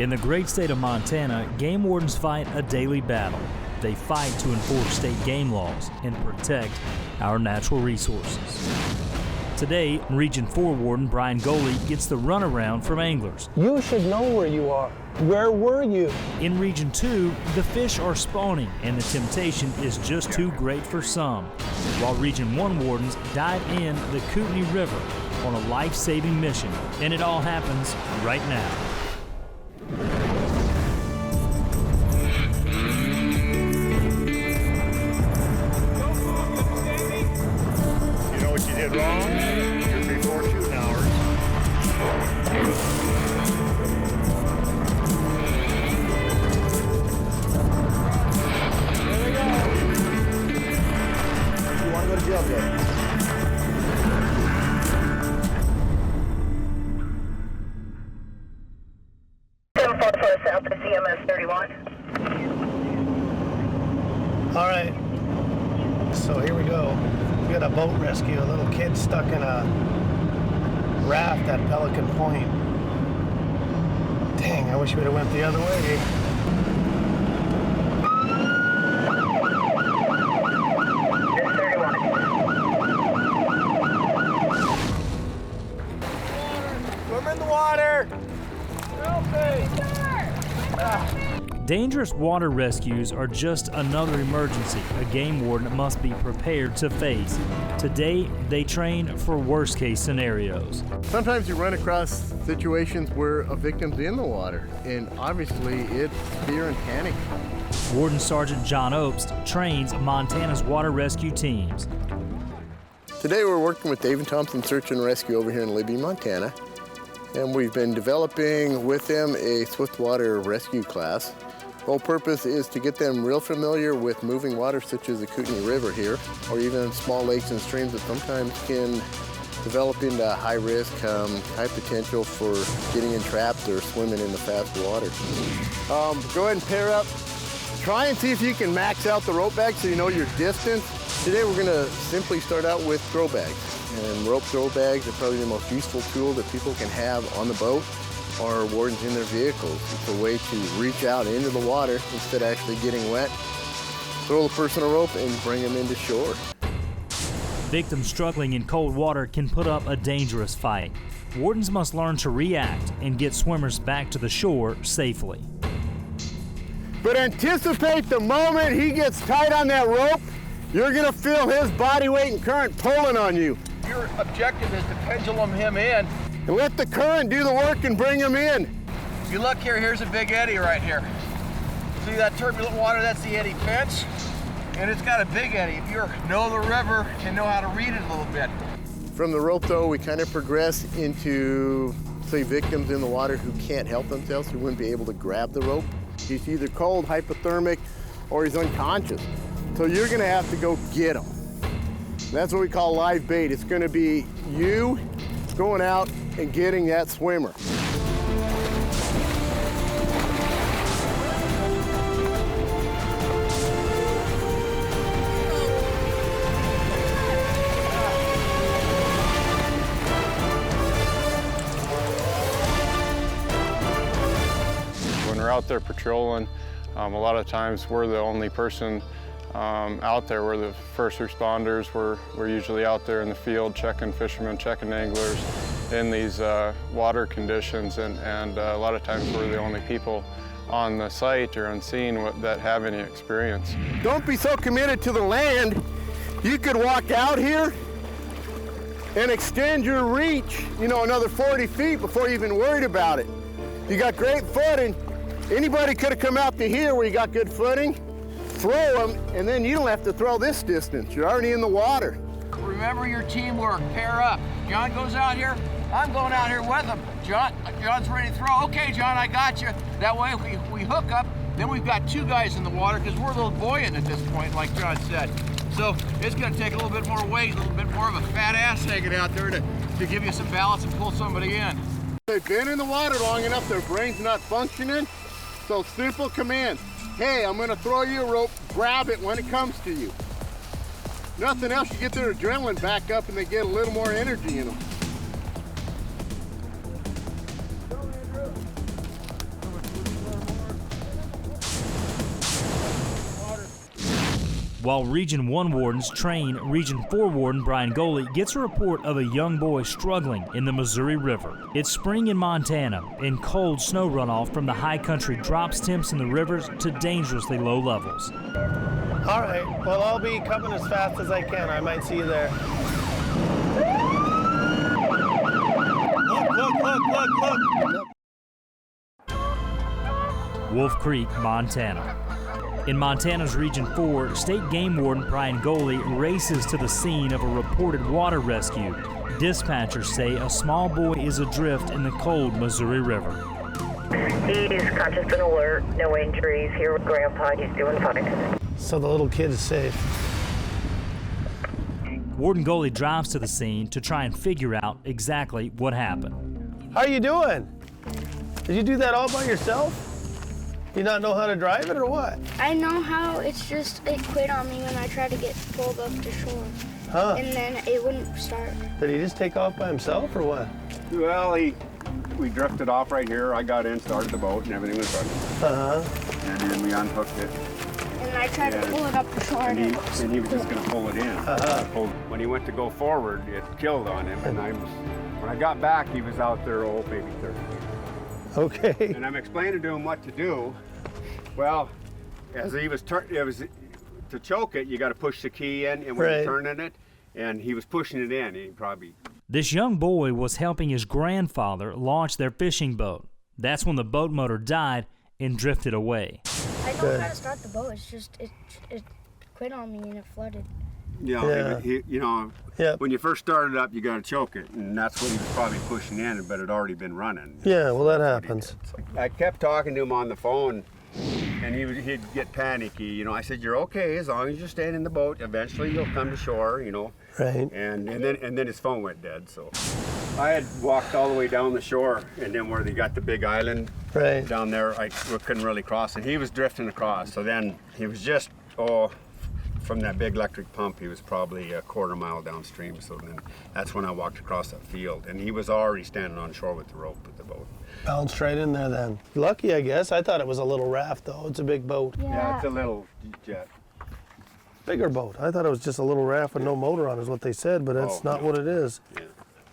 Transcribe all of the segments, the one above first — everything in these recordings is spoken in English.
In the great state of Montana, game wardens fight a daily battle. They fight to enforce state game laws and protect our natural resources. Today, Region 4 Warden Brian Goalie gets the runaround from anglers. You should know where you are. Where were you? In Region 2, the fish are spawning and the temptation is just too great for some, while Region 1 wardens dive in the Kootenai River on a life-saving mission, and it all happens right now. You know what you did wrong? You're before shooting hours. There we go. You want to go to jail, Jay? 744 south of CMS 31. All right, so here we go. We got a boat rescue, a little kid stuck in a raft at Pelican Point. Dang, I wish we'd have went the other way. Swim in the water! Help me! Dangerous water rescues are just another emergency a game warden must be prepared to face. Today, they train for worst-case scenarios. Sometimes you run across situations where a victim's in the water, and obviously it's fear and panic. Warden Sergeant John Obst trains Montana's water rescue teams. Today we're working with Dave & Thompson Search and Rescue over here in Libby, Montana, and we've been developing with them a Swiftwater Rescue class. The whole purpose is to get them real familiar with moving water such as the Kootenai River here, or even small lakes and streams that sometimes can develop into high risk, high potential for getting entrapped or swimming in the fast water. Go ahead and pair up. Try and see if you can max out the rope bag so you know your distance. Today we're gonna simply start out with throw bags. And rope throw bags are probably the most useful tool that people can have on the boat or wardens in their vehicles. It's a way to reach out into the water instead of actually getting wet. Throw the person a rope and bring them into shore. Victims struggling in cold water can put up a dangerous fight. Wardens must learn to react and get swimmers back to the shore safely. But anticipate the moment he gets tight on that rope, you're gonna feel his body weight and current pulling on you. Your objective is to pendulum him in. And let the current do the work and bring him in. If you look here, here's a big eddy right here. See that turbulent water? That's the eddy fence. And it's got a big eddy. If you know the river and know how to read it a little bit. From the rope, though, we kind of progress into, say, victims in the water who can't help themselves, who wouldn't be able to grab the rope. He's either cold, hypothermic, or he's unconscious. So you're gonna have to go get him. That's what we call live bait. It's gonna be you going out and getting that swimmer. When we're out there patrolling, a lot of times we're the only person out there. We're the first responders. We're usually out there in the field checking fishermen, checking anglers in these water conditions, and a lot of times we're the only people on the site or on scene that have any experience. Don't be so committed to the land. You could walk out here and extend your reach, another 40 feet before you even worried about it. You got great footing. Anybody could have come out to here where you got good footing, throw them, and then you don't have to throw this distance. You're already in the water. Remember your teamwork, pair up. John goes out here, I'm going out here with him. John's ready to throw. Okay, John, I got you. That way we hook up, then we've got two guys in the water because we're a little buoyant at this point, like John said. So it's gonna take a little bit more weight, a little bit more of a fat ass hanging out there to give you some balance and pull somebody in. They've been in the water long enough, their brain's not functioning. So simple commands. Hey, I'm gonna throw you a rope, grab it when it comes to you. Nothing else, you get their adrenaline back up and they get a little more energy in them. While Region 1 wardens train, Region 4 Warden Brian Goalie gets a report of a young boy struggling in the Missouri River. It's spring in Montana, and cold snow runoff from the high country drops temps in the rivers to dangerously low levels. All right, well, I'll be coming as fast as I can. I might see you there. Look. Wolf Creek, Montana. In Montana's Region 4, State Game Warden Brian Goalie races to the scene of a reported water rescue. Dispatchers say a small boy is adrift in the cold Missouri River. He's conscious and alert, no injuries, here with Grandpa, he's doing fine. So the little kid is safe. Warden Goalie drives to the scene to try and figure out exactly what happened. How are you doing? Did you do that all by yourself? You not know how to drive it or what? I know how, it's just it quit on me when I tried to get pulled up to shore. Huh? And then it wouldn't start. Did he just take off by himself or what? Well, we drifted off right here. I got in, started the boat, and everything was running. Uh-huh. And then we unhooked it. And I tried to pull it up to shore. And he was just going to pull it in. Uh-huh. When he went to go forward, it killed on him. And when I got back, he was out there, maybe 30. Okay. And I'm explaining to him what to do. Well, as he was to choke it, you got to push the key in, and when you're turning it, and he was pushing it in, he probably. This young boy was helping his grandfather launch their fishing boat. That's when the boat motor died and drifted away. I know how to start the boat. It's just it quit on me and it flooded. When you first started up, you got to choke it, and that's what he was probably pushing in, but it had already been running. Yeah, well, that happens. I kept talking to him on the phone, and he'd get panicky. I said, "You're okay as long as you're staying in the boat. Eventually, you'll come to shore." Right. And then his phone went dead. So I had walked all the way down the shore, and then where they got the big island down there, I couldn't really cross, and he was drifting across. So then he was just from that big electric pump, he was probably a quarter mile downstream. So then that's when I walked across that field, and he was already standing on shore with the rope with the boat. Bounced right in there then. Lucky, I guess. I thought it was a little raft, though. It's a big boat. Yeah, it's a little jet. Bigger boat. I thought it was just a little raft with no motor on, is what they said, but that's not what it is. Yeah.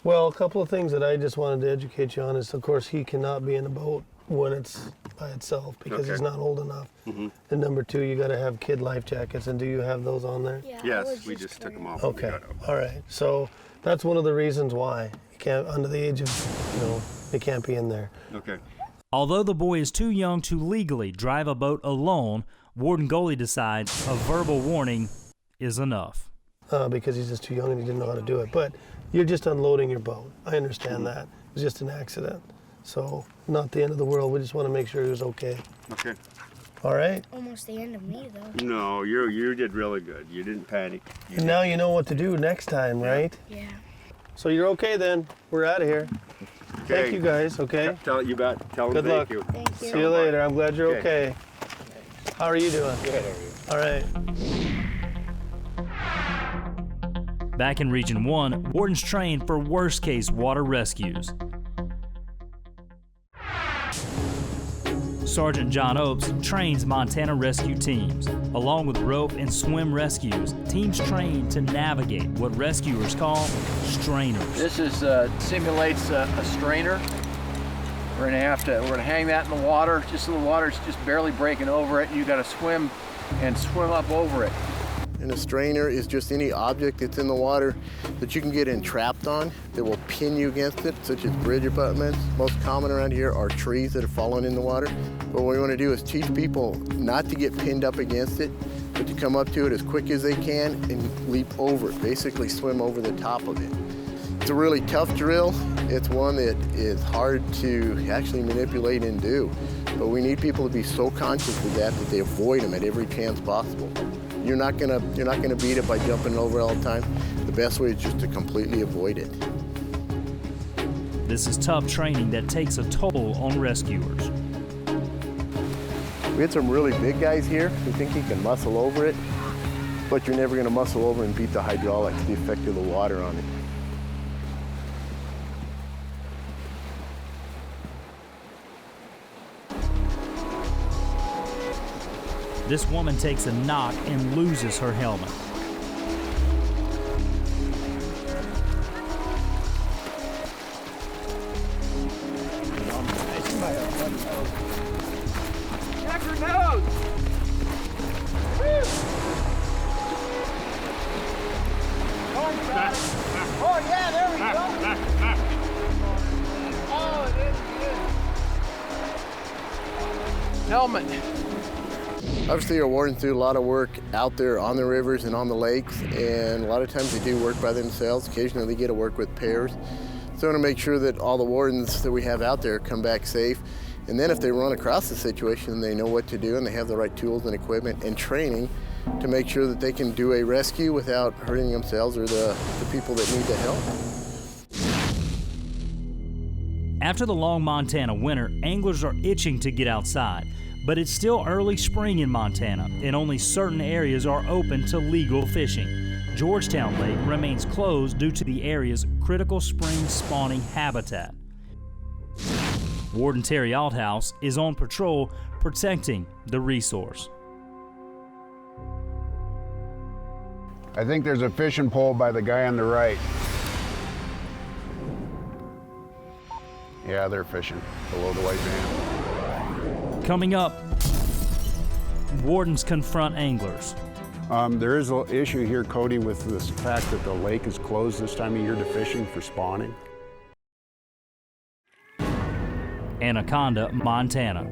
Well, a couple of things that I just wanted to educate you on is, of course, he cannot be in a boat when it's by itself because he's not old enough. Mm-hmm. And number two, you got to have kid life jackets. And do you have those on there? Yeah, Yes, we just took them off. Okay. All right. So that's one of the reasons why you can't, under the age of, they can't be in there. Okay. Although the boy is too young to legally drive a boat alone, Warden Goalie decides a verbal warning is enough. Because he's just too young and he didn't know how to do it. But you're just unloading your boat. I understand that. It was just an accident. So not the end of the world. We just want to make sure he was okay. Okay. All right? Almost the end of me, though. No, you did really good. You didn't panic. And now you know what to do next time, right? Yeah. So you're okay then. We're out of here. Okay. Thank you guys, okay? Tell them Good luck. thank you. Thank you. See you later. I'm glad you're okay. How are you doing? Good. All right. Back in Region 1, wardens train for worst-case water rescues. Sergeant John Opes trains Montana rescue teams. Along with rope and swim rescues, teams train to navigate what rescuers call strainers. This simulates a strainer. We're gonna hang that in the water, just so the water's just barely breaking over it, and you gotta swim up over it. And a strainer is just any object that's in the water that you can get entrapped on that will pin you against it, such as bridge abutments. Most common around here are trees that have fallen in the water. But what we want to do is teach people not to get pinned up against it, but to come up to it as quick as they can and leap over it, basically swim over the top of it. It's a really tough drill. It's one that is hard to actually manipulate and do. But we need people to be so conscious of that they avoid them at every chance possible. You're not gonna beat it by jumping over all the time. The best way is just to completely avoid it. This is tough training that takes a toll on rescuers. We had some really big guys here who think you can muscle over it, but you're never gonna muscle over and beat the hydraulics, the effect of the water on it. This woman takes a knock and loses her helmet. Check her nose! Oh yeah, there we go! Oh, it is good. Helmet. Obviously, our wardens do a lot of work out there on the rivers and on the lakes, and a lot of times they do work by themselves. Occasionally they get to work with pairs. So I want to make sure that all the wardens that we have out there come back safe. And then if they run across the situation, they know what to do and they have the right tools and equipment and training to make sure that they can do a rescue without hurting themselves or the people that need the help. After the long Montana winter, anglers are itching to get outside. But it's still early spring in Montana, and only certain areas are open to legal fishing. Georgetown Lake remains closed due to the area's critical spring spawning habitat. Warden Terry Alouse is on patrol protecting the resource. I think there's a fishing pole by the guy on the right. Yeah, they're fishing below the white van. Coming up, wardens confront anglers. There is an issue here, Cody, with this fact that the lake is closed this time of year to fishing for spawning. Anaconda, Montana.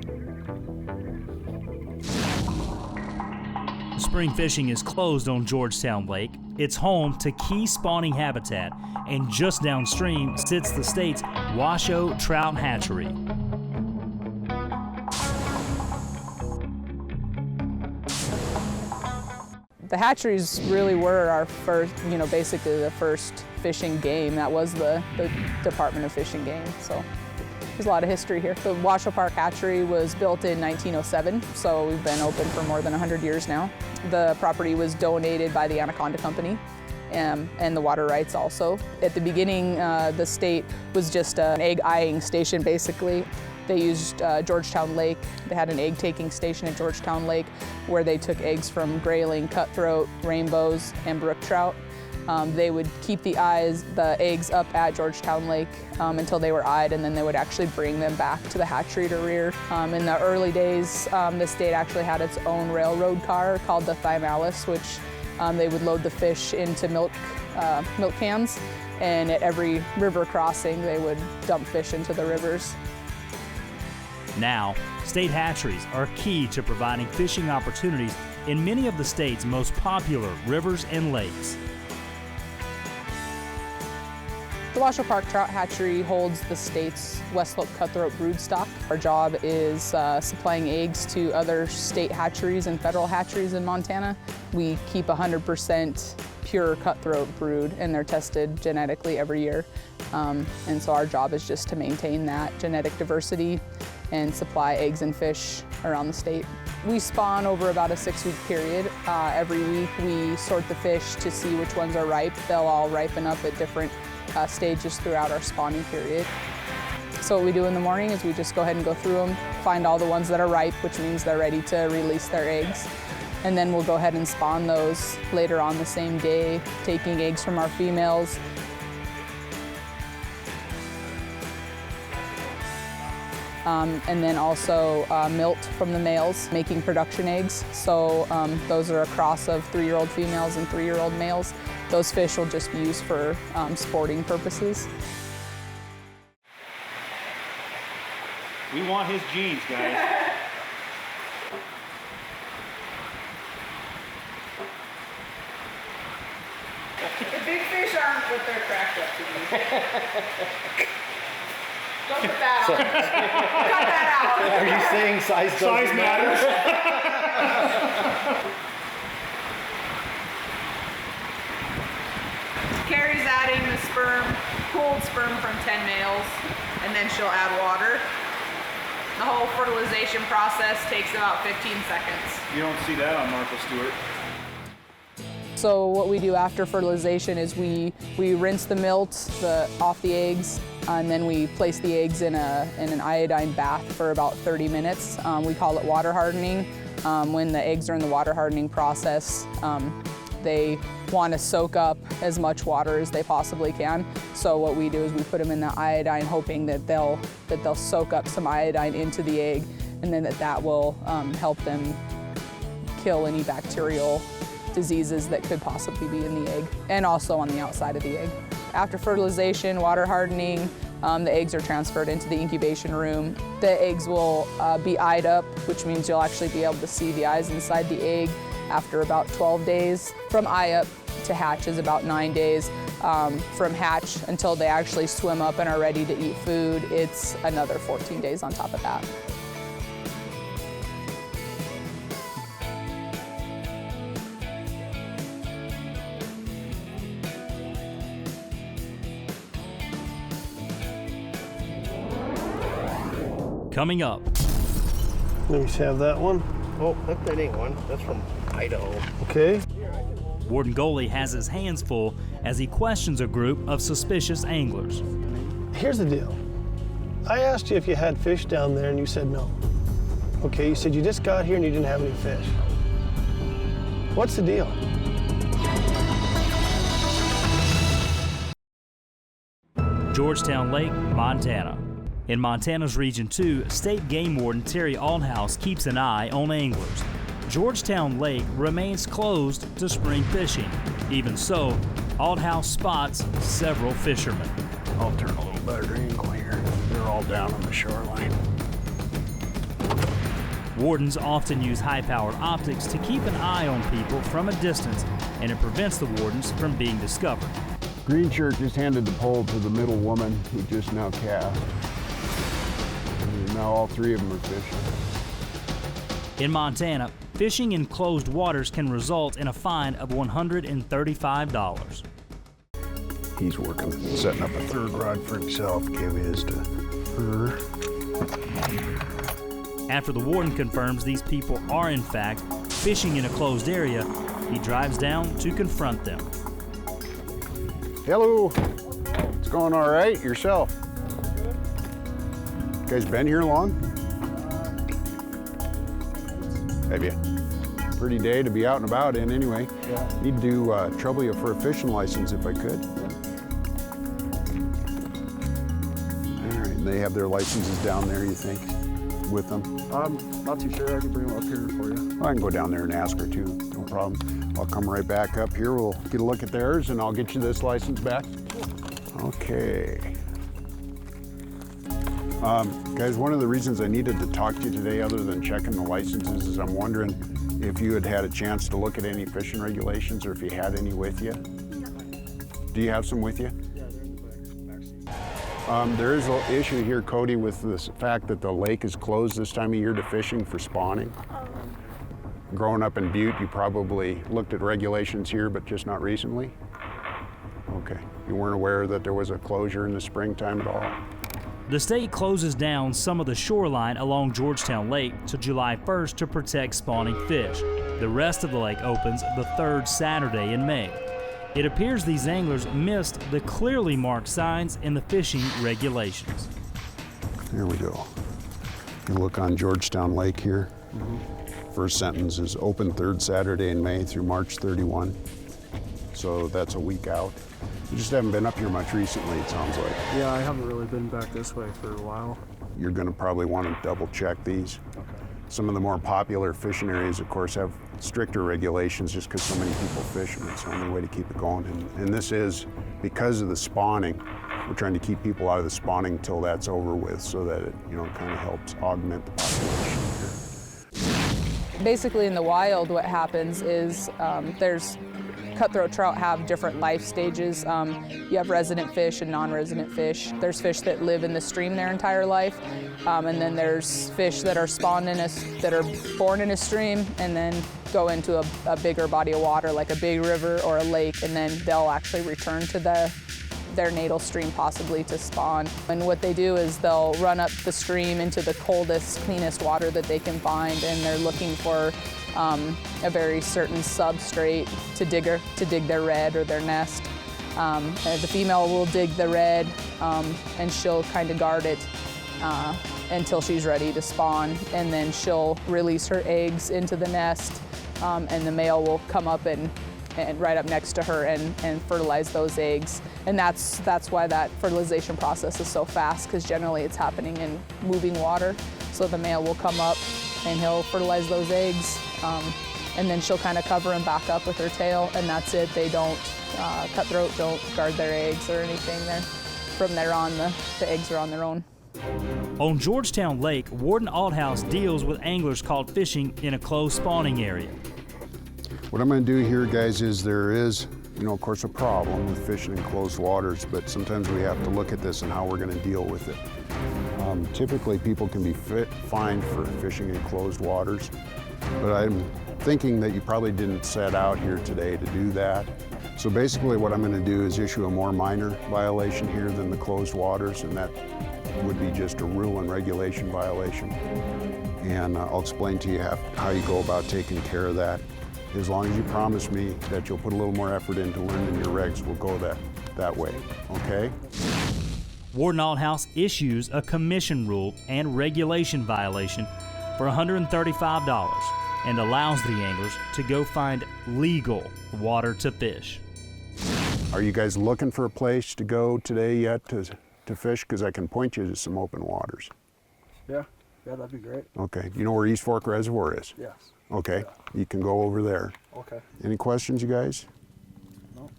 Spring fishing is closed on Georgetown Lake. It's home to key spawning habitat, and just downstream sits the state's Washoe Trout Hatchery. The hatcheries really were our first, basically the first fishing game. That was the Department of Fish and Game, so there's a lot of history here. The Washoe Park Hatchery was built in 1907, so we've been open for more than 100 years now. The property was donated by the Anaconda Company and the water rights also. At the beginning, the state was just an egg eyeing station, basically. They used Georgetown Lake. They had an egg taking station at Georgetown Lake where they took eggs from Grayling, cutthroat, rainbows, and brook trout. They would keep the eggs up at Georgetown Lake until they were eyed, and then they would actually bring them back to the hatchery to rear. In the early days, the state actually had its own railroad car called the Alouse, which they would load the fish into milk cans, and at every river crossing, they would dump fish into the rivers. Now, state hatcheries are key to providing fishing opportunities in many of the state's most popular rivers and lakes. The Washoe Park Trout Hatchery holds the state's West Slope cutthroat broodstock. Our job is supplying eggs to other state hatcheries and federal hatcheries in Montana. We keep 100% pure cutthroat brood, and they're tested genetically every year. And so our job is just to maintain that genetic diversity and supply eggs and fish around the state. We spawn over about a 6-week period. Every week we sort the fish to see which ones are ripe. They'll all ripen up at different stages throughout our spawning period. So what we do in the morning is we just go ahead and go through them, find all the ones that are ripe, which means they're ready to release their eggs. And then we'll go ahead and spawn those later on the same day, taking eggs from our females. And then also milt from the males, making production eggs. So those are a cross of 3-year-old females and 3-year-old males. Those fish will just be used for sporting purposes. We want his genes, guys. The big fish aren't what they're cracked up to be. Don't put that on. Cut that out. Are you saying size matters? Carrie's adding the pooled sperm from 10 males, and then she'll add water. The whole fertilization process takes about 15 seconds. You don't see that on Martha Stewart. So what we do after fertilization is we rinse the milt off the eggs, and then we place the eggs in an iodine bath for about 30 minutes. We call it water hardening. When the eggs are in the water hardening process, they want to soak up as much water as they possibly can. So what we do is we put them in the iodine, hoping that they'll soak up some iodine into the egg, and then that will help them kill any bacterial diseases that could possibly be in the egg, and also on the outside of the egg. After fertilization, water hardening, the eggs are transferred into the incubation room. The eggs will be eyed up, which means you'll actually be able to see the eyes inside the egg after about 12 days. From eye up to hatch is about 9 days. From hatch until they actually swim up and are ready to eat food, it's another 14 days on top of that. Coming up. Let me have that one. Oh, that ain't one. That's from Idaho. Okay. Warden Goalie has his hands full as he questions a group of suspicious anglers. Here's the deal. I asked you if you had fish down there and you said no. Okay, you said you just got here and you didn't have any fish. What's the deal? Georgetown Lake, Montana. In Montana's Region 2, State Game Warden Terry Alouse keeps an eye on anglers. Georgetown Lake remains closed to spring fishing. Even so, Alouse spots several fishermen. I'll turn a little better angle here. They're all down on the shoreline. Wardens often use high-powered optics to keep an eye on people from a distance, and it prevents the wardens from being discovered. Green shirt just handed the pole to the middle woman who just now cast. And now all three of them are fishing. In Montana, fishing in closed waters can result in a fine of $135. He's working, setting up a third rod for himself, give his to her. After the warden confirms these people are in fact fishing in a closed area, he drives down to confront them. Hello, it's going all right, yourself? You guys been here long? Have you? Pretty day to be out and about in anyway. Yeah. Need to trouble you for a fishing license if I could. All right, and they have their licenses down there, you think, with them? I'm not too sure. I can bring them up here for you. I can go down there and ask her too, no problem. I'll come right back up here. We'll get a look at theirs and I'll get you this license back. Okay. Guys, one of the reasons I needed to talk to you today, other than checking the licenses, is I'm wondering if you had a chance to look at any fishing regulations or if you had any with you. Do you have some with you? Yeah, they're in the back seat. There is an issue here, Cody, with the fact that the lake is closed this time of year to fishing for spawning. Growing up in Butte, you probably looked at regulations here, but just not recently? Okay. You weren't aware that there was a closure in the springtime at all? The state closes down some of the shoreline along Georgetown Lake to July 1st to protect spawning fish. The rest of the lake opens the third Saturday in May. It appears these anglers missed the clearly marked signs in the fishing regulations. Here we go. You look on Georgetown Lake here. First sentence is open third Saturday in May through March 31. So that's a week out. You just haven't been up here much recently, it sounds like. Yeah, I haven't really been back this way for a while. You're gonna probably want to double check these. Okay. Some of the more popular fishing areas, of course, have stricter regulations just because so many people fish them. It's the only way to keep it going. And this is because of the spawning. We're trying to keep people out of the spawning until that's over with so that it, kind of helps augment the population here. Basically in the wild what happens is there's cutthroat trout have different life stages. You have resident fish and non-resident fish. There's fish that live in the stream their entire life, and then there's fish that are spawned that are born in a stream and then go into a bigger body of water, like a big river or a lake, and then they'll actually return to their natal stream possibly to spawn. And what they do is they'll run up the stream into the coldest, cleanest water that they can find, and they're looking for a very certain substrate to dig their redd or their nest. The female will dig the redd and she'll kind of guard it until she's ready to spawn, and then she'll release her eggs into the nest, and the male will come up and right up next to her and fertilize those eggs. And that's why that fertilization process is so fast, because generally it's happening in moving water. So the male will come up and he'll fertilize those eggs, and then she'll kind of cover them back up with her tail, and that's it. They don't cutthroat, don't guard their eggs or anything there. From there on, the eggs are on their own. On Georgetown Lake, Warden Alouse deals with anglers caught fishing in a closed spawning area. What I'm going to do here, guys, is there is, of course, a problem with fishing in closed waters, but sometimes we have to look at this and how we're going to deal with it. Typically, people can be fined for fishing in closed waters, but I'm thinking that you probably didn't set out here today to do that. So basically what I'm going to do is issue a more minor violation here than the closed waters, and that would be just a rule and regulation violation. And I'll explain to you how you go about taking care of that. As long as you promise me that you'll put a little more effort into learning your regs, we'll go that way, okay? Warden Alouse issues a commission rule and regulation violation for $135 and allows the anglers to go find legal water to fish. Are you guys looking for a place to go today yet to fish? Because I can point you to some open waters. Yeah, that'd be great. Okay, you know where East Fork Reservoir is? Yes. Okay, yeah. You can go over there. Okay. Any questions, you guys? No.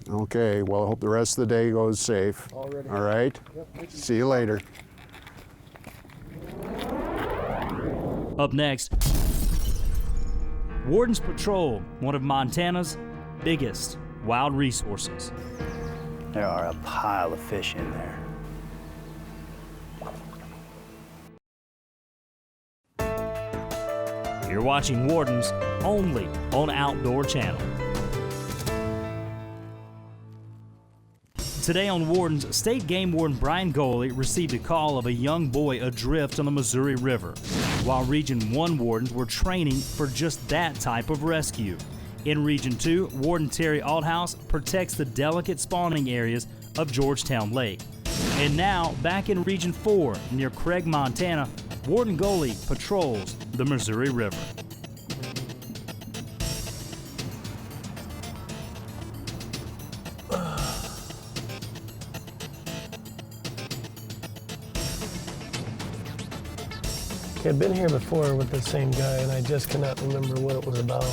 Okay, well, I hope the rest of the day goes safe. Already. All right? Yep, thank you. See you later. Up next, Wardens patrol one of Montana's biggest wild resources. There are a pile of fish in there. You're watching Wardens only on Outdoor Channel. Today on Wardens, State Game Warden Brian Goalie received a call of a young boy adrift on the Missouri River, while Region 1 wardens were training for just that type of rescue. In Region 2, Warden Terry Alouse protects the delicate spawning areas of Georgetown Lake. And now, back in Region 4, near Craig, Montana, Warden Goalie patrols the Missouri River. I've been here before with the same guy, and I just cannot remember what it was about.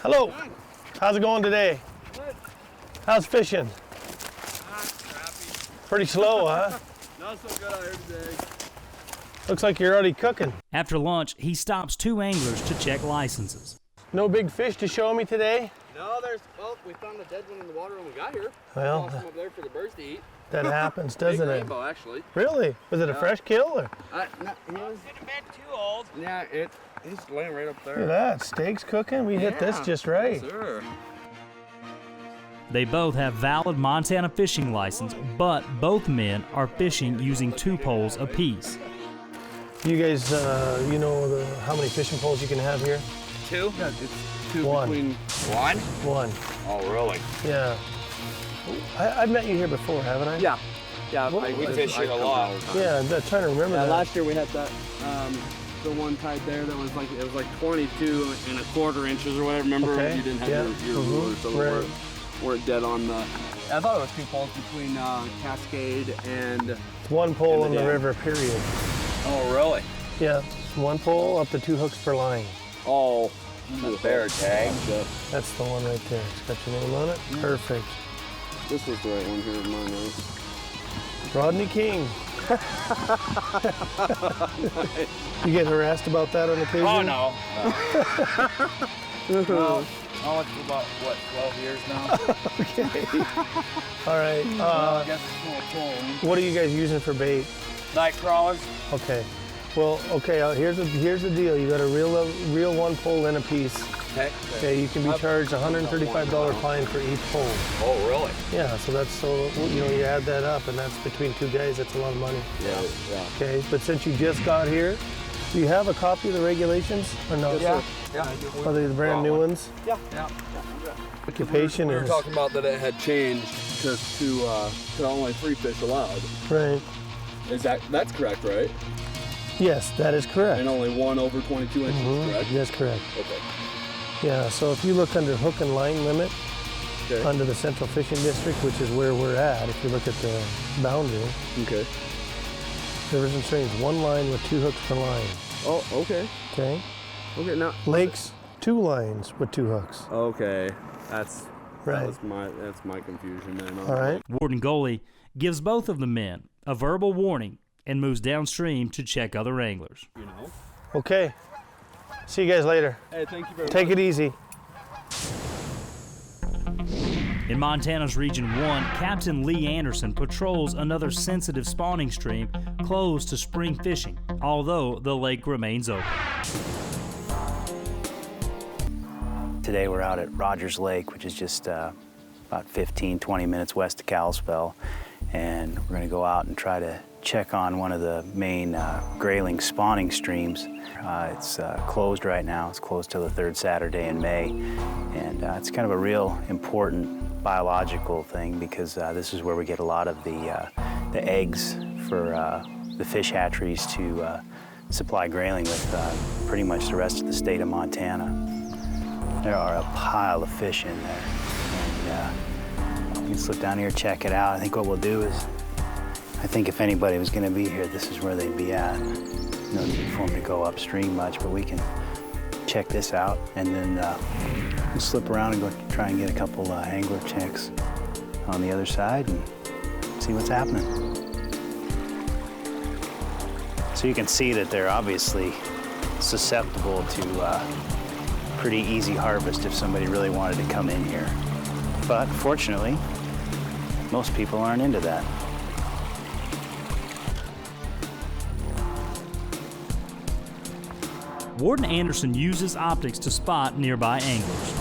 Hello. How's it going today? Good. How's fishing? Crappy. Pretty slow, huh? Not so good out here today. Looks like you're already cooking. After lunch, he stops two anglers to check licenses. No big fish to show me today? No, we found a dead one in the water when we got here. Well, Tossed them up there for the birds to eat. That happens, doesn't Big it? rainbow, actually. Really? Was it a fresh kill? Or? No, he was a bit too old. Yeah, he's laying right up there. Look at that, steaks cooking. We hit this just right. Yes, sir. They both have valid Montana fishing license, but both men are fishing using 2 poles apiece. You guys, you know how many fishing poles you can have here? 2? Yeah, it's 2 One. between... 1? 1. Oh, really? Yeah. I've met you here before, haven't I? Yeah. Yeah, we fish here a lot. Yeah, I'm trying to remember that. Last year we had that, the one tied there that was like 22 and a quarter inches or whatever. Remember, Okay. you didn't have Yeah. your ruler, so Right. we're dead on the... I thought it was 2 poles between Cascade and... 1 pole in the dam. river, period. Oh, really? Yeah, 1 pole up to 2 hooks per line. Oh, the bear tag. That's the one right there. It's got your name on it? Yeah. Perfect. This was the right one here, mine was. Rodney King. You get harassed about that on occasion? Oh, no. Well, I'll let you about, 12 years now? Okay. All right. I guess it's more pole. What are you guys using for bait? Night crawlers. Okay. Well, okay, here's the deal. You got to reel 1 pole in a piece. Okay, you can be charged $135 fine for each pole. Oh, really? Yeah, so that's you add that up, and that's between 2 guys. That's a lot of money. Yeah. Okay, but since you just got here, do you have a copy of the regulations or no? Yeah. Yeah. Are they the brand new ones? Yeah. Occupation we were is... talking about that it had changed to only 3 fish allowed. Right. That's correct, right? Yes, that is correct. And only 1 over 22 inches, correct? That's correct. Okay. Yeah, so if you look under hook and line limit, Okay. under the Central Fishing District, which is where we're at, if you look at the boundary, Okay. rivers and streams, 1 line with 2 hooks per line. Oh, okay. Okay? Okay, now... Lakes, 2 lines with 2 hooks. Okay, that's Right. that's my confusion then. All right. Warden Goalie gives both of the men a verbal warning and moves downstream to check other anglers. You know. Okay. See you guys later. Hey, thank you very much. Take it easy. In Montana's Region 1, Captain Lee Anderson patrols another sensitive spawning stream closed to spring fishing, although the lake remains open. Today we're out at Rogers Lake, which is just about 15, 20 minutes west of Kalispell, and we're going to go out and try to check on one of the main Grayling spawning streams. It's closed right now. It's closed till the 3rd Saturday in May, and it's kind of a real important biological thing because this is where we get a lot of the eggs for the fish hatcheries to supply Grayling with pretty much the rest of the state of Montana. There are a pile of fish in there, and you can slip down here and check it out. I think what we'll do is, I think if anybody was going to be here, this is where they'd be at. No need for them to go upstream much, but we can check this out, and then we'll slip around and go try and get a couple angler checks on the other side and see what's happening. So you can see that they're obviously susceptible to pretty easy harvest if somebody really wanted to come in here. But fortunately, most people aren't into that. Warden Anderson uses optics to spot nearby anglers.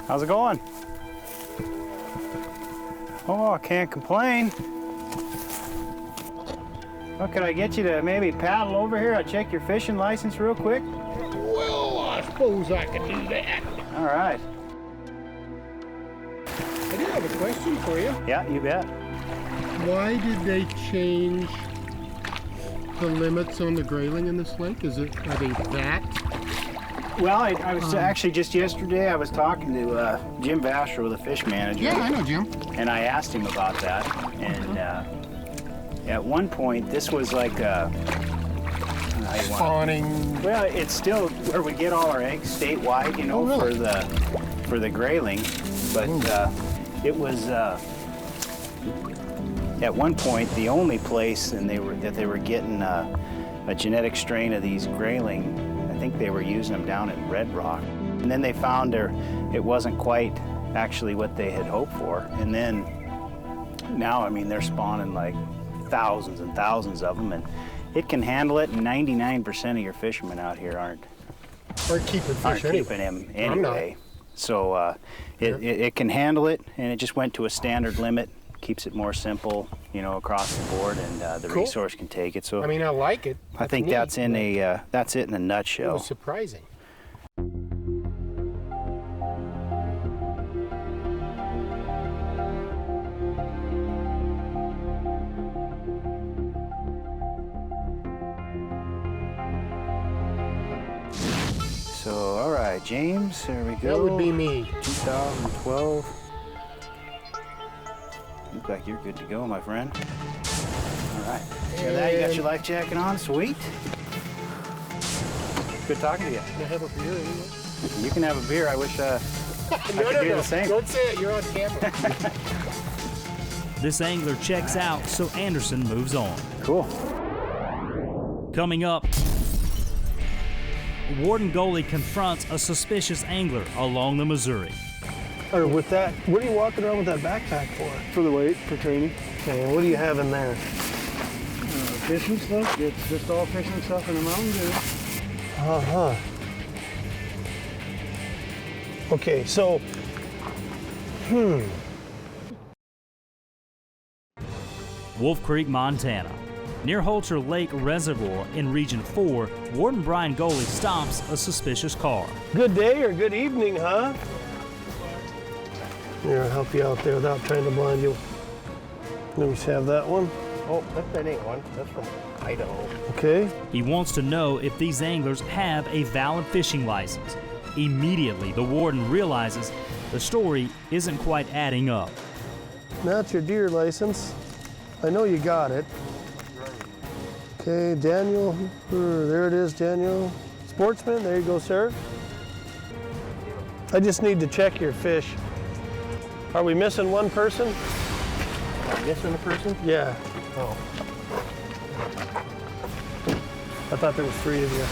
How's it going? Oh, I can't complain. Well, could I get you to maybe paddle over here? I'll check your fishing license real quick. Well, I suppose I can do that. All right. I do have a question for you. Yeah, you bet. Why did they change the limits on the grayling in this lake? Are they that? Well, I was actually just yesterday, I was talking to Jim Vashro, the fish manager. Yeah, I know Jim. And I asked him about that. And at one point, this was like a... Spawning. Well, it's still where we get all our eggs statewide, you know, really? for the grayling. But it was at one point the only place that they were getting a genetic strain of these grayling. I think they were using them down in Red Rock, and then they found it wasn't quite actually what they had hoped for. And then now, I mean, they're spawning like thousands and thousands of them, and it can handle it. 99% of your fishermen out here aren't keeping him anyway. So it can handle it, and it just went to a standard limit. Keeps it more simple, you know, across the board, and the resource can take it. So I mean, I like it. I think that's in that's it in a nutshell. It was surprising. So, all right, James, there we go. That would be me. 2012. Looks like you're good to go, my friend. All right. So now you got your life jacket on. Sweet. Good talking to you. Can I have a beer anyway? You can have a beer. I wish I could do the same. Don't say it. You're on camera. This angler checks out, so Anderson moves on. Cool. Coming up, Warden Goalie confronts a suspicious angler along the Missouri. Or with that, what are you walking around with that backpack for? For the weight, for training. Okay, and what do you have in there? Fishing stuff. It's just all fishing stuff in the mountains. Uh-huh. Okay, so, Wolf Creek, Montana. Near Holter Lake Reservoir in Region 4, Warden Brian Goalie stops a suspicious car. Good day or good evening, huh? Here, I'll help you out there without trying to blind you. Let me just have that one. Oh, that ain't one. That's from Idaho. Okay. He wants to know if these anglers have a valid fishing license. Immediately, the warden realizes the story isn't quite adding up. That's your deer license. I know you got it. Okay, Daniel, there it is, Daniel. Sportsman, there you go, sir. I just need to check your fish. Are we missing one person? Missing a person? Yeah. Oh. I thought there was 3 of you.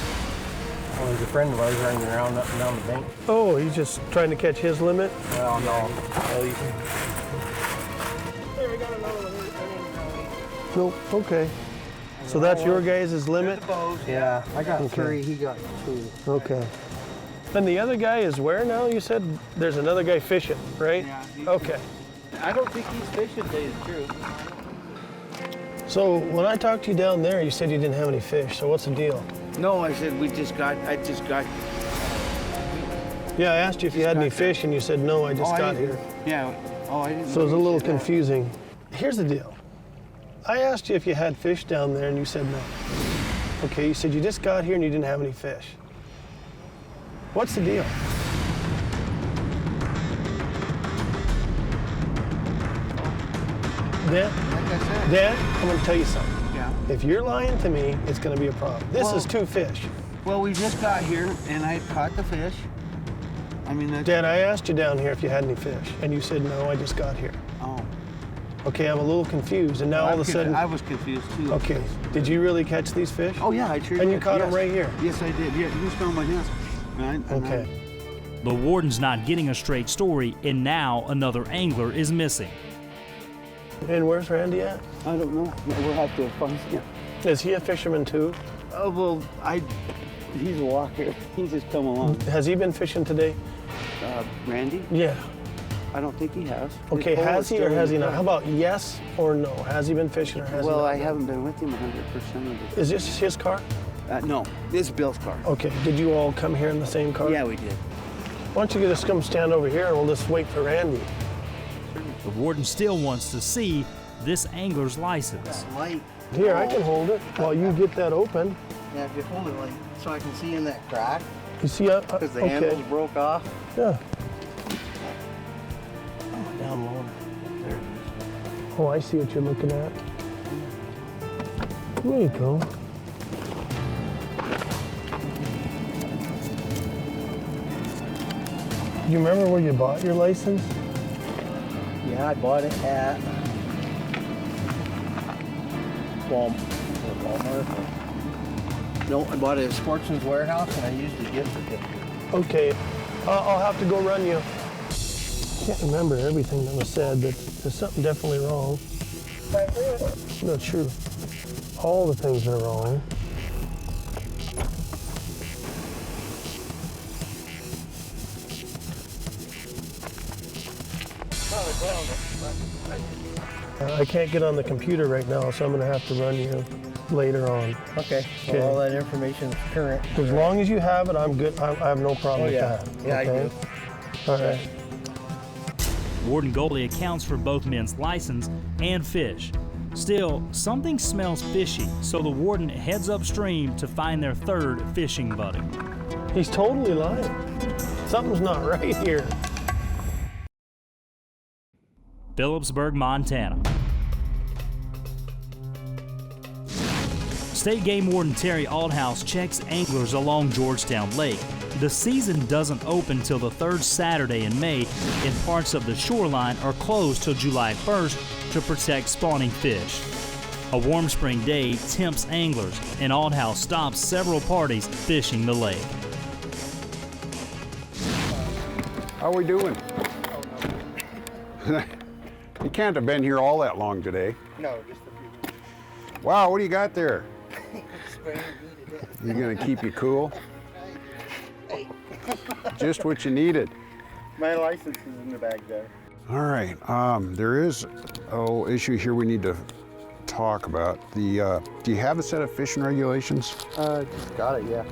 Oh, there's a friend of ours running around up and down the bank. Oh, he's just trying to catch his limit? Well, no. Nope, okay. So that's your guys' limit? Yeah, I got 3, he got 2. Okay. And the other guy is where now? You said there's another guy fishing, right? Yeah. Okay. I don't think he's fishing, to tell you the truth. So when I talked to you down there, you said you didn't have any fish. So what's the deal? No, I said I just got. Yeah, I asked you if you had any fish, and you said no, I just got here. Yeah. Oh, I didn't. So it was a little confusing. Here's the deal. I asked you if you had fish down there, and you said no. Okay, you said you just got here and you didn't have any fish. What's the deal? Dan, I'm going to tell you something. Yeah. If you're lying to me, it's going to be a problem. This is 2 fish. Well, we just got here, and I caught the fish. I mean, that's... Dad, I asked you down here if you had any fish, and you said no, I just got here. Oh. Okay, I'm a little confused, and now all of a sudden... I was confused, too. Okay, did you really catch these fish? Oh, yeah, I sure did. And you caught them right here? Yes, I did. Yeah, he was found by his. Okay. The warden's not getting a straight story, and now another angler is missing. And where's Randy at? I don't know. We'll have to find him. Is he a fisherman too? Oh, well, he's a walker. He's just come along. Has he been fishing today? Randy? Yeah. I don't think he has. Okay, has he or has he not? How about yes or no? Has he been fishing or has he not? Well, I haven't been with him 100% of it. Is this his car? No, this is Bill's car. Okay, did you all come here in the same car? Yeah, we did. Why don't you just come stand over here and we'll just wait for Randy. The warden still wants to see this angler's license. Here, I can hold it while you get that open. Yeah, if you hold it so I can see in that crack. You see? Because the handles broke off. Yeah. Oh, down lower. There it is. Oh, I see what you're looking at. There you go. Do you remember where you bought your license? Yeah, I bought it at Walmart. No, I bought it at Sportsman's Warehouse, and I used the gift certificate. Okay, I'll have to go run you. I can't remember everything that was said, but there's something definitely wrong. I'm not sure all the things that are wrong. I can't get on the computer right now, so I'm going to have to run you later on. Okay, so all that information is current. As long as you have it, I'm good. I have no problem with that. Yeah, okay? I do. All right. Warden Goalie accounts for both men's license and fish. Still, something smells fishy, so the warden heads upstream to find their third fishing buddy. He's totally lying. Something's not right here. Phillipsburg, Montana. State Game Warden Terry Alouse checks anglers along Georgetown Lake. The season doesn't open till the 3rd Saturday in May, and parts of the shoreline are closed till July 1st to protect spawning fish. A warm spring day tempts anglers, and Alouse stops several parties fishing the lake. How are we doing? You can't have been here all that long today. No, just a few minutes. Wow, what do you got there? You're gonna keep you cool? Just what you needed. My license is in the bag there. All right, there is an issue here we need to talk about. Do you have a set of fishing regulations? Just got it, yeah.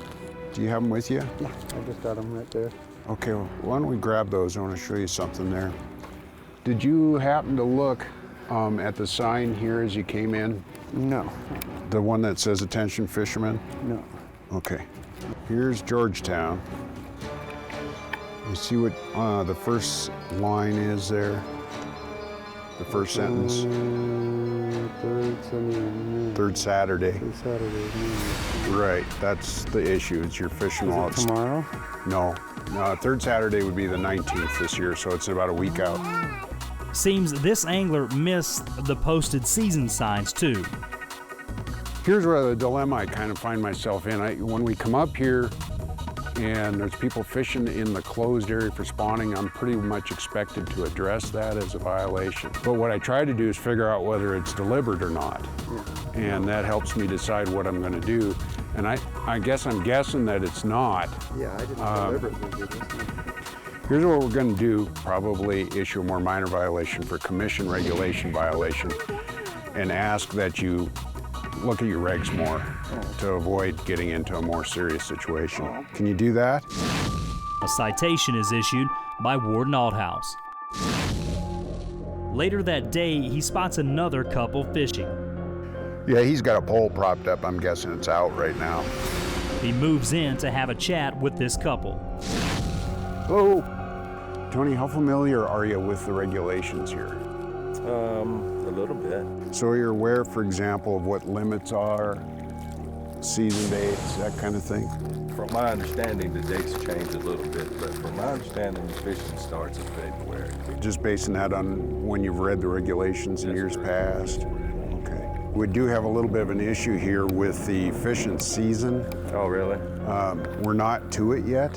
Do you have them with you? Yeah, I just got them right there. Okay, well, why don't we grab those? I want to show you something there. Did you happen to look at the sign here as you came in? No. The one that says attention fishermen? No. Okay. Here's Georgetown. You see what the first line is there? The first sentence? Third Saturday. Third Saturday. Right, that's the issue. It's your fishing Is it lots. tomorrow? No. Third Saturday would be the 19th this year, so it's about a week out. Seems this angler missed the posted season signs too. Here's where the dilemma I kind of find myself in. When we come up here and there's people fishing in the closed area for spawning, I'm pretty much expected to address that as a violation. But what I try to do is figure out whether it's deliberate or not. Yeah. And that helps me decide what I'm going to do. And I guess I'm guessing that it's not. Yeah, I didn't deliberately do this. Here's what we're going to do, probably issue a more minor violation for commission regulation violation and ask that you look at your regs more to avoid getting into a more serious situation. Can you do that? A citation is issued by Warden Alouse. Later that day, he spots another couple fishing. Yeah, he's got a pole propped up. I'm guessing it's out right now. He moves in to have a chat with this couple. Hello. Tony, how familiar are you with the regulations here? A little bit. So you're aware, for example, of what limits are, season dates, that kind of thing? From my understanding, the dates change a little bit, but from my understanding, the fishing starts in February. Just basing that on when you've read the regulations in years past? Okay. We do have a little bit of an issue here with the fishing season. Oh, really? We're not to it yet,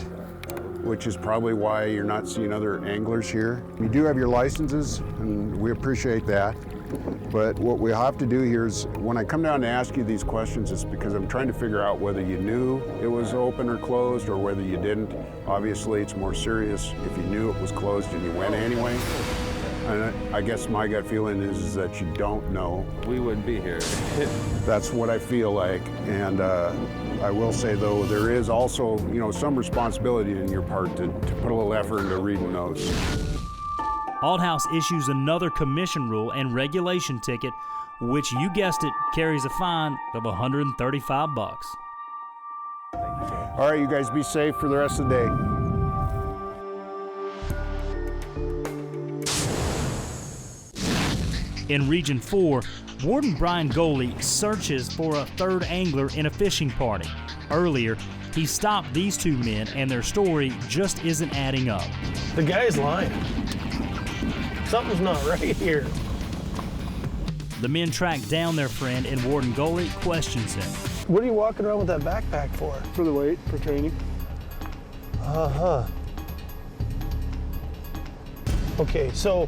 which is probably why you're not seeing other anglers here. You do have your licenses, and we appreciate that. But what we have to do here is, when I come down to ask you these questions, it's because I'm trying to figure out whether you knew it was open or closed, or whether you didn't. Obviously, it's more serious if you knew it was closed and you went anyway. And I guess my gut feeling is that you don't know. We wouldn't be here. That's what I feel like. And I will say, though, there is also, some responsibility in your part to put a little effort into reading those. Alouse issues another commission rule and regulation ticket, which, you guessed it, carries a fine of $135. All right, you guys be safe for the rest of the day. In Region 4, Warden Brian Goalie searches for a third angler in a fishing party. Earlier, he stopped these two men, and their story just isn't adding up. The guy's lying. Something's not right here. The men track down their friend, and Warden Goalie questions him. What are you walking around with that backpack for? For the weight, for training. Uh-huh. Okay, so,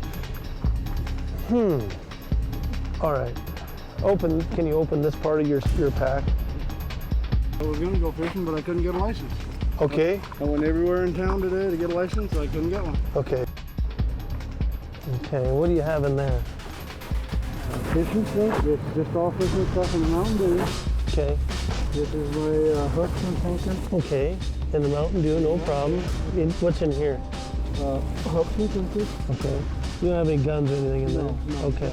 all right. Can you open this part of your pack? I was gonna go fishing, but I couldn't get a license. Okay. I went everywhere in town today to get a license, so I couldn't get one. Okay. Okay, what do you have in there? Fishing stuff, it's just all fishing stuff in the Mountain Dew. Okay. This is my hooks and sinking. Okay, in the Mountain Dew, no problem. What's in here? Hooks and sinkers. Okay. You don't have any guns or anything in there? No. Okay.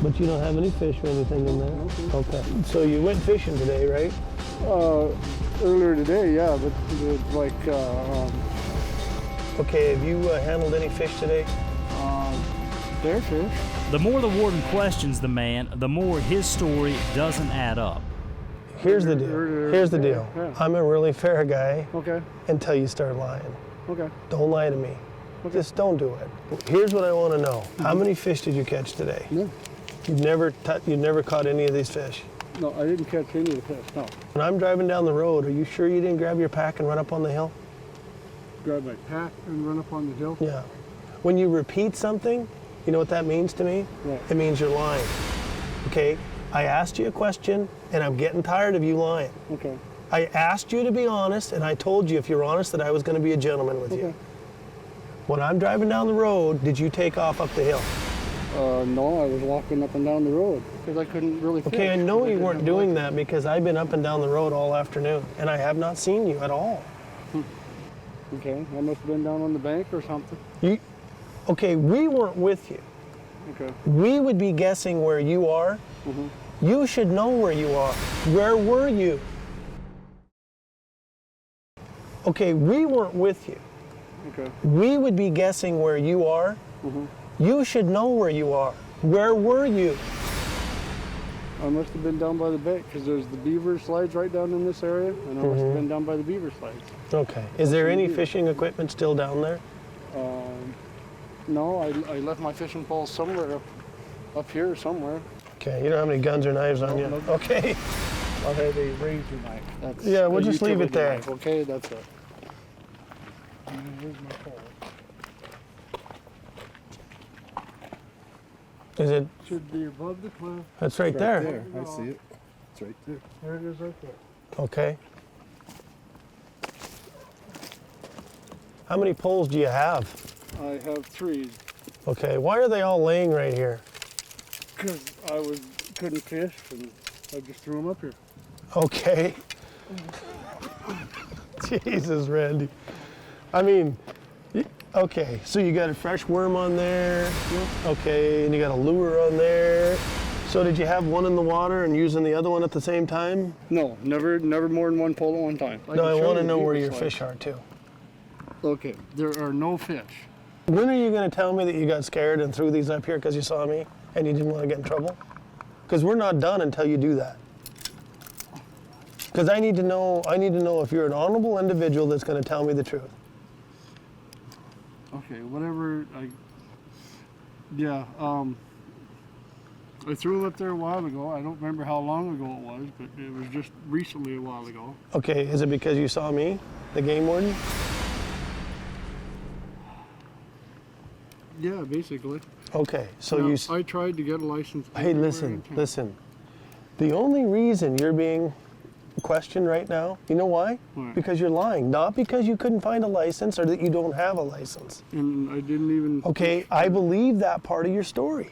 But you don't have any fish or anything in there? Okay. So you went fishing today, right? Earlier today, yeah, but it's like... Okay, have you handled any fish today? Bear fish. The more the warden questions the man, the more his story doesn't add up. Here's the deal. Yeah. I'm a really fair guy. Okay. Until you start lying. Okay. Don't lie to me. Okay. Just don't do it. Here's what I want to know. How many fish did you catch today? No. You've never caught any of these fish? No, I didn't catch any of the fish, no. When I'm driving down the road, are you sure you didn't grab your pack and run up on the hill? Grab my pack and run up on the hill? Yeah. When you repeat something, you know what that means to me? Right. It means you're lying. Okay? I asked you a question, and I'm getting tired of you lying. Okay. I asked you to be honest, and I told you if you're honest that I was going to be a gentleman with you. When I'm driving down the road, did you take off up the hill? No, I was walking up and down the road because I couldn't really fish. Okay, I know you weren't doing that because I've been up and down the road all afternoon, and I have not seen you at all. Okay, I must have been down on the bank or something. Okay, we weren't with you. Okay. We would be guessing where you are. You should know where you are. Where were you? Okay, we weren't with you. Okay. We would be guessing where you are. You should know where you are. Where were you? I must have been down by the bank because there's the beaver slides right down in this area, and I must have been down by the beaver slides. Okay. Is there any fishing equipment still down there? No, I left my fishing pole somewhere up here somewhere. Okay, you don't have any guns or knives on you? No. Okay. I had a razor knife. That's Yeah, we'll just leave it utility there. knife. Okay, that's it. Here's my pole. Is it? Should be above the cliff. That's right there. I see it. It's right there. There it is right there. Okay. How many poles do you have? I have 3 Okay, why are they all laying right here? because I couldn't fish and I just threw them up here. Okay. Jesus, Randy. I mean, okay, so you got a fresh worm on there. Okay, and you got a lure on there. So did you have one in the water and using the other one at the same time? No, never more than one pole at one time. No, I want to know where your fish are too. Okay, there are no fish. When are you going to tell me that you got scared and threw these up here because you saw me and you didn't want to get in trouble? Because we're not done until you do that. Because I need to know if you're an honorable individual that's going to tell me the truth. Okay, whatever. I threw them up there a while ago. I don't remember how long ago it was, but it was just recently a while ago. Okay, is it because you saw me, the game warden? Yeah, basically. Okay, so now, you... I tried to get a license. Hey, listen. The only reason you're being questioned right now, you know why? Because you're lying. Not because you couldn't find a license or that you don't have a license. And I didn't even... Okay, I believe that part of your story.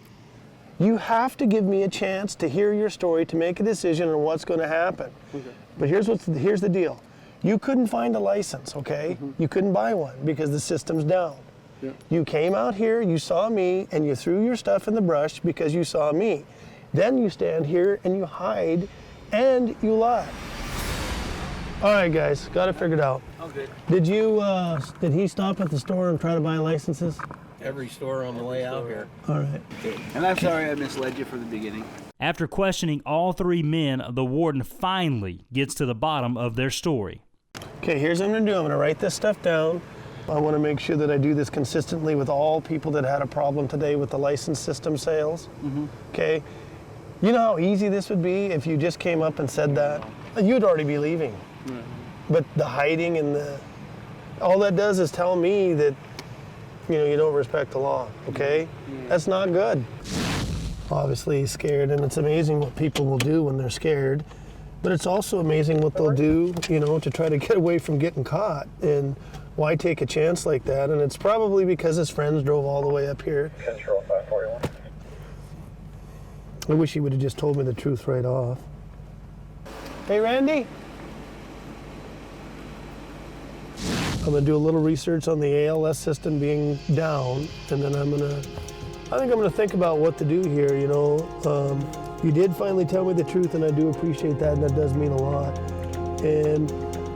You have to give me a chance to hear your story to make a decision on what's going to happen. Okay. But here's the deal. You couldn't find a license, okay? You couldn't buy one because the system's down. Yeah. You came out here, you saw me, and you threw your stuff in the brush because you saw me. Then you stand here and you hide and you lie. All right, guys, got it figured out. Okay. Did he stop at the store and try to buy licenses? Every store on the way out here. All right. And I'm sorry I misled you from the beginning. After questioning all 3 men, the warden finally gets to the bottom of their story. Okay, here's what I'm gonna do. I'm gonna write this stuff down. I want to make sure that I do this consistently with all people that had a problem today with the license system sales. Okay, you know how easy this would be if you just came up and said that? You'd already be leaving. But the hiding and all that does is tell me that, you know, you don't respect the law, okay? That's not good. Obviously he's scared, and it's amazing what people will do when they're scared, but it's also amazing what they'll do, you know, to try to get away from getting caught. And why take a chance like that? And it's probably because his friends drove all the way up here. Control 541. I wish he would have just told me the truth right off. Hey, Randy? I'm gonna do a little research on the ALS system being down, and then I think I'm gonna think about what to do here, you know. You did finally tell me the truth, and I do appreciate that, and that does mean a lot. And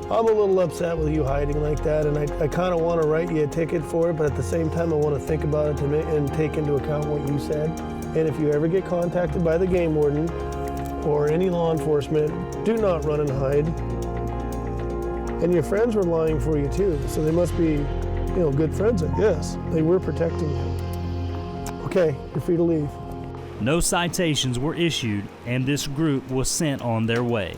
I'm a little upset with you hiding like that, and I kind of want to write you a ticket for it, but at the same time I want to think about it and take into account what you said. And if you ever get contacted by the game warden or any law enforcement, do not run and hide. And your friends were lying for you too, so they must be, you know, good friends, I guess. They were protecting you. Okay, you're free to leave. No citations were issued, and this group was sent on their way.